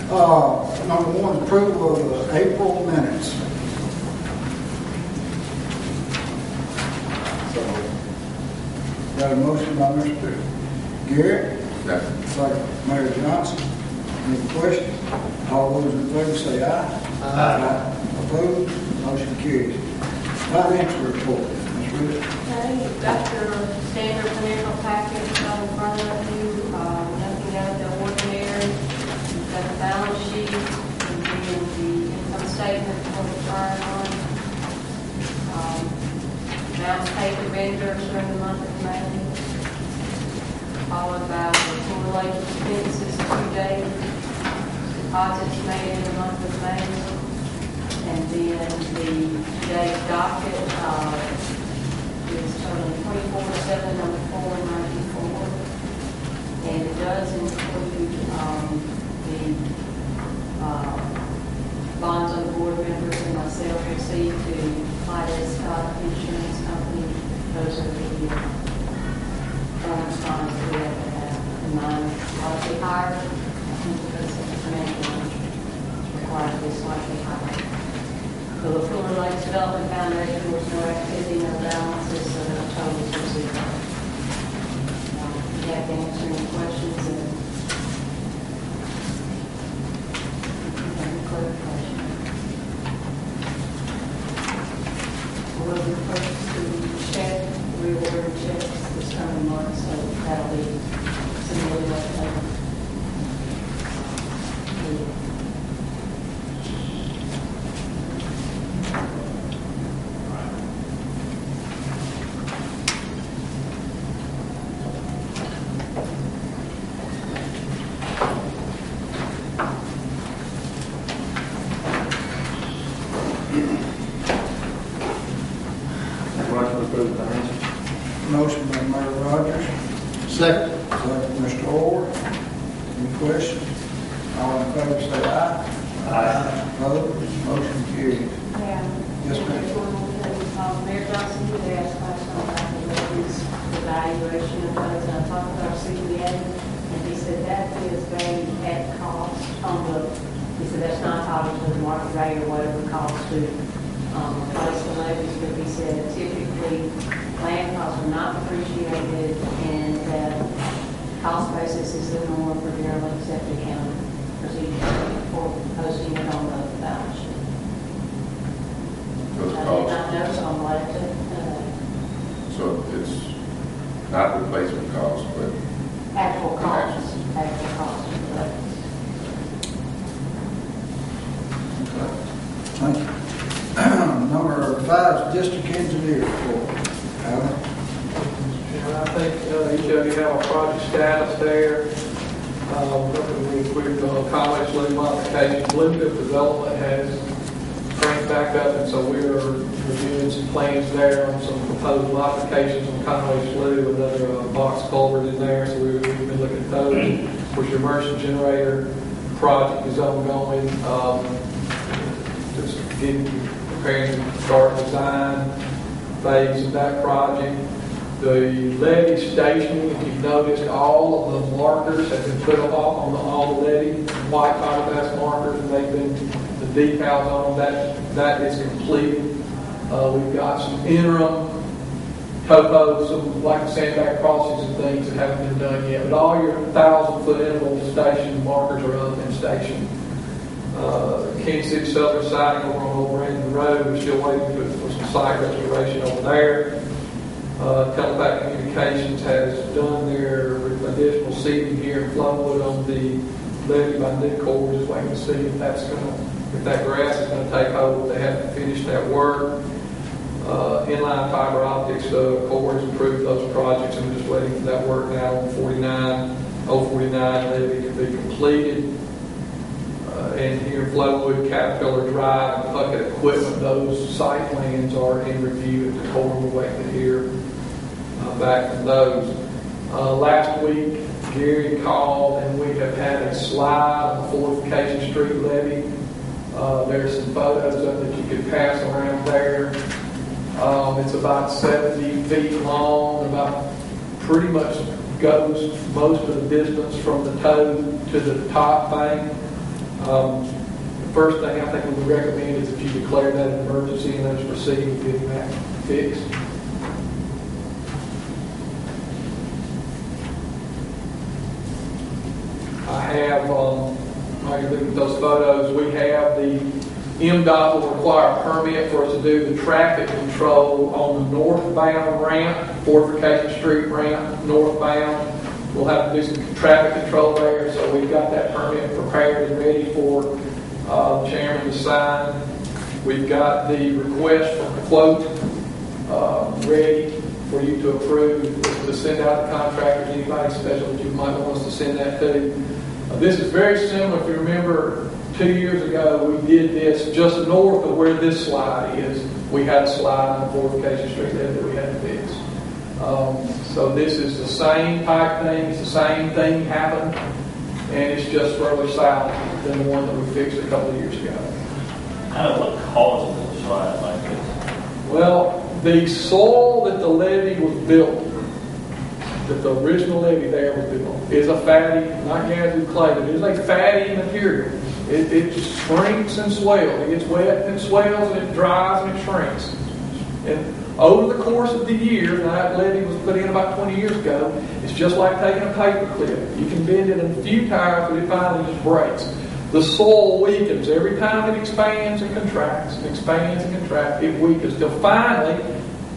Number one, approval of the April minutes. Got a motion by Mr. Garrett. Second. Mayor Johnson. Any questions? All those in favor say aye. Aye. Opposed? Motion carries. Financial report. Ms. Rich. Okay, you've got your standard financial package on in front of you. Nothing out of the ordinary. You've got the balance sheet and then the income statement for the prior month. Amounts paid to vendors during the month of May, followed by the accumulated expenses to date, deposits made in the month of May, and then the today's docket is totaling $24,704.94, and it does include the bonds on the board members and myself received to Clyde Scott Insurance Company. Those are the bonds that we have to have in mind. Slightly higher, I think because of the financial required to be slightly higher. So the Fuller Lakes Development Foundation was no activity, no balances, so the total was zero. You have to answer any questions and clarification. We'll be first to check, reorder checks this coming month, so that'll be submitted at later. Motion by Mayor Rogers. Second. Second, Mr. Orr. Any questions? All in favor say aye. Aye. Opposed? Motion carries. Yeah. Yes, ma'am. Mayor Johnson did ask last time about the levies, the valuation of those, and I talked with our CPA, and he said that is valued at cost on the, he said that's not tied to the market value or whatever it costs to replace the levies, but he said typically land costs are not depreciated and that cost basis is the norm for generally accepted accounting procedure for posting it on the balance sheet. Those I did costs. not know, so I'm glad to So it's not replacement cost, but actual costs. Actual costs of the levies. Thank you. Number 5 is District Engineer report. Alan? And I think each of you have a project status there. We've accomplished Levee modification. Bluefield development has cranked back up, and so we're reviewing some plans there on some proposed modifications on Conway Slough, another box culvert in there. So we've been looking at those. Of course, your immersion generator project is ongoing. Just preparing to start design phase of that project. The levee station, if you've noticed, all of the markers have been put up on all the levee, white fiberglass markers, and they've been, the decals on them, that is completed. We've got some interim topos, some like sandbag crossings and things that haven't been done yet, but all your 1,000-foot interval station markers are up in station. King City Southern siding over on Old Brandon Road, we're still waiting for some site restoration over there. Telepac Communications has done their additional seeding here in Flowood on the levee by Nucor. We're just waiting to see if that grass is going to take hold. They haven't finished that work. Inline fiber optics, Corps has approved those projects, and we're just waiting for that work now on 049 levee to be completed. And here in Flowood, Caterpillar Drive, and Puckett Equipment, those site plans are in review at the Corps. We're waiting to hear back from those. Last week, Gary called, and we have had a slide on the Fortification Street levee. There's some photos of it that you could pass around there. It's about 70 feet long, about pretty much goes most of the distance from the toe to the top bank. The first thing I think we would recommend is that you declare that an emergency and let's proceed with getting that fixed. I have, while you're looking at those photos, we have the MDOT will require a permit for us to do the traffic control on the northbound ramp, Fortification Street ramp, northbound. We'll have to do some traffic control there, so we've got that permit prepared and ready for the chairman to sign. We've got the request for quote ready for you to approve, to send out to contractors, anybody special that you might want us to send that to. This is very similar, if you remember, 2 years ago we did this just north of where this slide is. We had a slide on Fortification Street there that we had to fix. So this is the same type thing, it's the same thing happened, and it's just further south than the one that we fixed a couple of years ago. What caused the slide like this? Well, the soil that the levee was built, that the original levee there was built, is a fatty, not gathered clay, but it is a fatty material. It shrinks and swells. It gets wet and it swells, and it dries and it shrinks. And over the course of the years, now that levee was put in about 20 years ago, it's just like taking a paper clip. You can bend it in a few times, but it finally just breaks. The soil weakens. Every time it expands and contracts, it expands and contracts, it weakens. Till finally,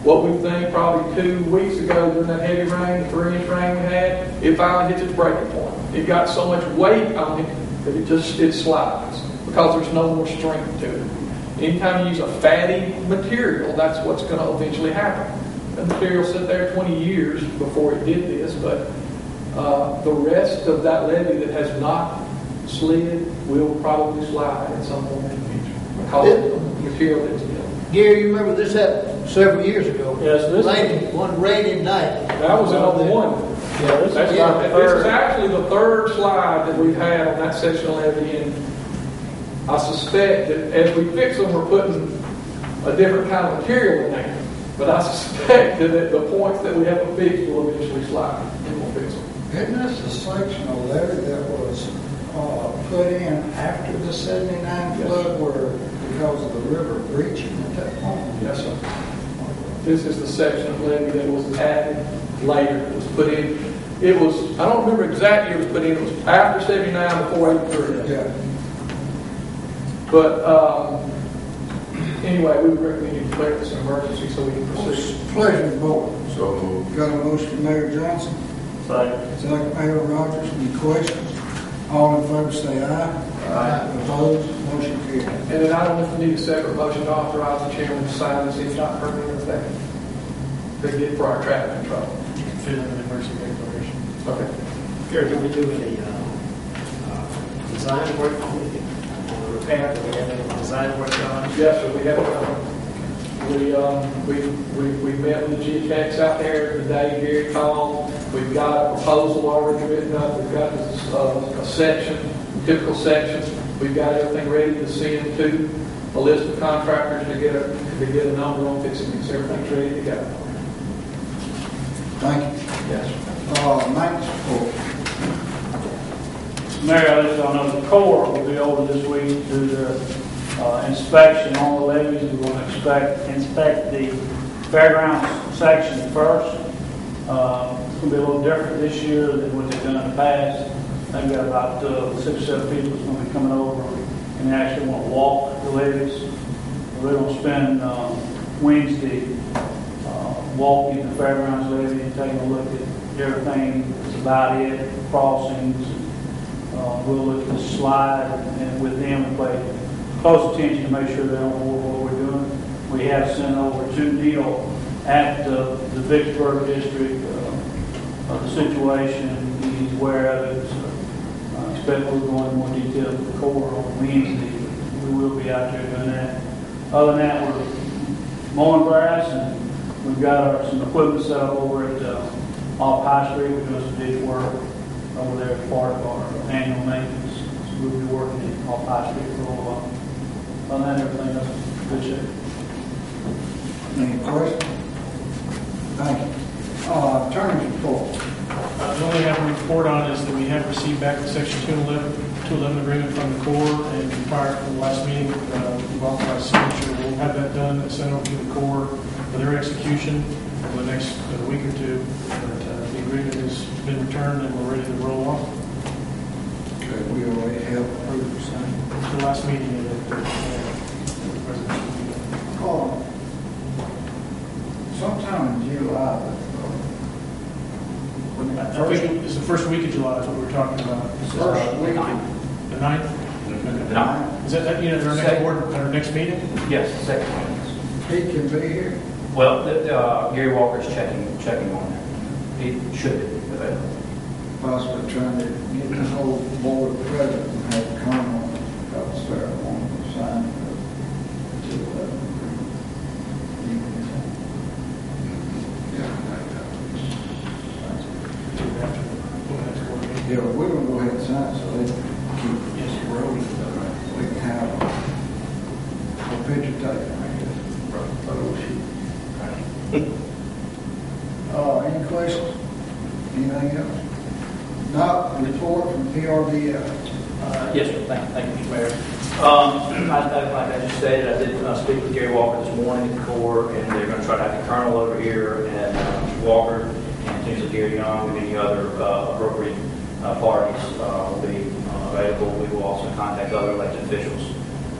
what we think probably 2 weeks ago during that heavy rain, the 3-inch rain we had, it finally hits its breaking point. It got so much weight on it that it slides because there's no more strength to it. Anytime you use a fatty material, that's what's going to eventually happen. The material sat there 20 years before it did this, but the rest of that levee that has not slid will probably slide at some point in the future because of the material that's built. Gary, you remember this happened several years ago. Yes, this one rainy night. That was in 01. Yeah, this This is actually the third slide that we've had on that section of levee, and I suspect that as we fix them, we're putting a different kind of material in there. But I suspect that at the points that we haven't fixed, we'll eventually slide and we'll fix them. Isn't this a section of levee that was put in after the 79 flood where, because of the river breaching at that point? Yes, sir. This is the section of levee that was added later. It was put in. It was, I don't remember exactly it was put in. It was after 79, before 83. Yeah. But anyway, we would recommend you declare this an emergency so we can proceed. Pleasure, of the board. So moved. Got a motion from Mayor Johnson. Second. Second, Mayor Rogers. Any questions? All in favor say aye. Aye. Opposed? Motion carried. And then I don't know if we need a separate motion to authorize the chairman to sign this if not permitted as that. They get for our traffic control. You can fit in an emergency declaration. Okay. Gary, can we do any design work on the repair? Do we have any design work done? Yes, sir. We have we met with the geotechs out there the day Gary called. We've got a proposal already written up. We've got a section, typical sections. We've got everything ready to send to a list of contractors to get a number on fixing these. Everything's ready to go. Thank you. Yes, sir. Maintenance report. Mayor, I let y'all know the Corps will be over this week to do their inspection on the levees. We're going to inspect the fairgrounds section first. It's going to be a little different this year than what they've done in the past. They've got about 6 or 7 people that's going to be coming over and they actually want to walk the levees. We're going to spend Wednesday walking the fairgrounds levee and taking a look at everything that's about it, crossings. We'll look at the slide and with them and pay close attention to make sure they don't know what we're doing. We have sent over to Neil at the Vicksburg district of the situation. He's aware of it. So I expect we'll go into more detail with the Corps on Wednesday. We will be out there doing that. Other than that, we're mowing grass and we've got some equipment set up over at off High Street. We're doing some ditch work over there as part of our annual maintenance. So we'll be working off High Street for a little while. Other than that, everything else is in good shape. Any questions? Thank you. Attorney's report. The only I have to report on is that we have received back the Section 211 211 agreement from the Corps, and prior to the last meeting, we've authorized signature. We'll have that done and sent over to the Corps for their execution over the next week or two. But the agreement has been returned and we're ready to roll on. Okay, we already have approved the same. It's the last meeting of the presidential meeting. Sometime in July, I think it's the first week of July is what we're talking about. first week, The 9th? The 9th. Is that, our next board, our next meeting? Yes, second. he can be here. Well, Gary Walker's checking on that. He should be available. Possibly trying to get the whole board president and have come on, because Sarah wanted to sign the 211 agreement. Yeah, but we're gonna go ahead and sign it so they can keep rolling. We can have a picture taken, I guess. Any questions? Anything else? Not report from PRDF. Yes, sir. Thank you, Mr. Mayor. Like I just stated, I did speak with Gary Walker this morning at the Corps, and they're going to try to have the Colonel over here, and Mr. Walker, and potentially Gary Young, and any other appropriate parties will be available. We will also contact other elected officials,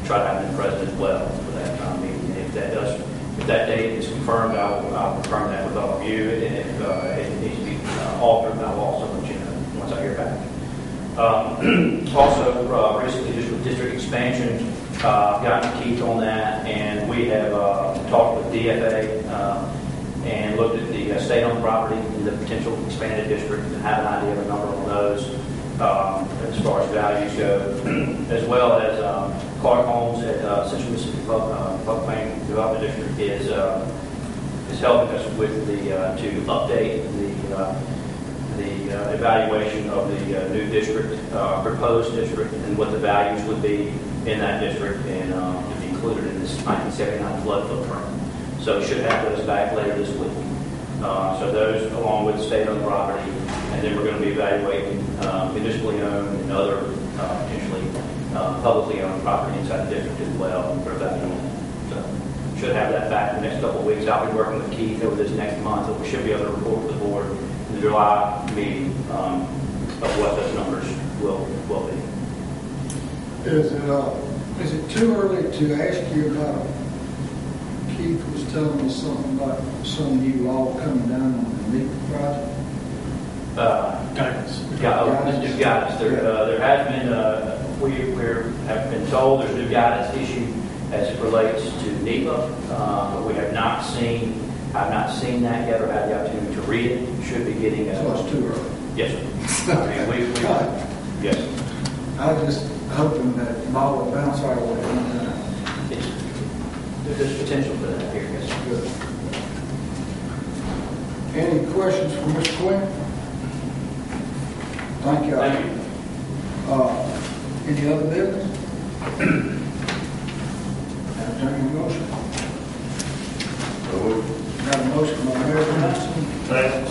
try to have them present as well for that meeting. And if that date is confirmed, I'll confirm that with all of you, and if it needs to be altered, I will also let you know once I hear back. Also, recently, just with district expansion, gotten Keith on that, and we have talked with DFA and looked at the state-owned property and the potential expanded district and have an idea of a number on those as far as values go, as well as Clark Holmes at Central Mississippi Floodplain Development District is helping us with to update the evaluation of the new district, proposed district, and what the values would be in that district, and to be included in this 1979 flood footprint. So we should have those back later this week. So those, along with state-owned property, and then we're going to be evaluating municipally owned and other potentially publicly owned property inside the district as well for evaluating. So should have that back in the next couple of weeks. I'll be working with Keith over this next month, but we should be able to report to the board in the July meeting of what those numbers will be. Is it too early to ask you about, Keith was telling us something about some new law coming down on the NEPA project? Guidance. New guidance. There has been, we have been told there's new guidance issued as it relates to NEPA, but we have not seen, I've not seen that yet or had the opportunity to read it. Should be getting a... So it's too early? Yes, sir. I mean, yes. I was just hoping that ball would bounce our way. There's potential for that here, yes, sir. Good. Any questions for Mr. Quinn? Thank you. Thank you. Any other business? Entertaining a motion. Got a motion by Mayor Johnson. Second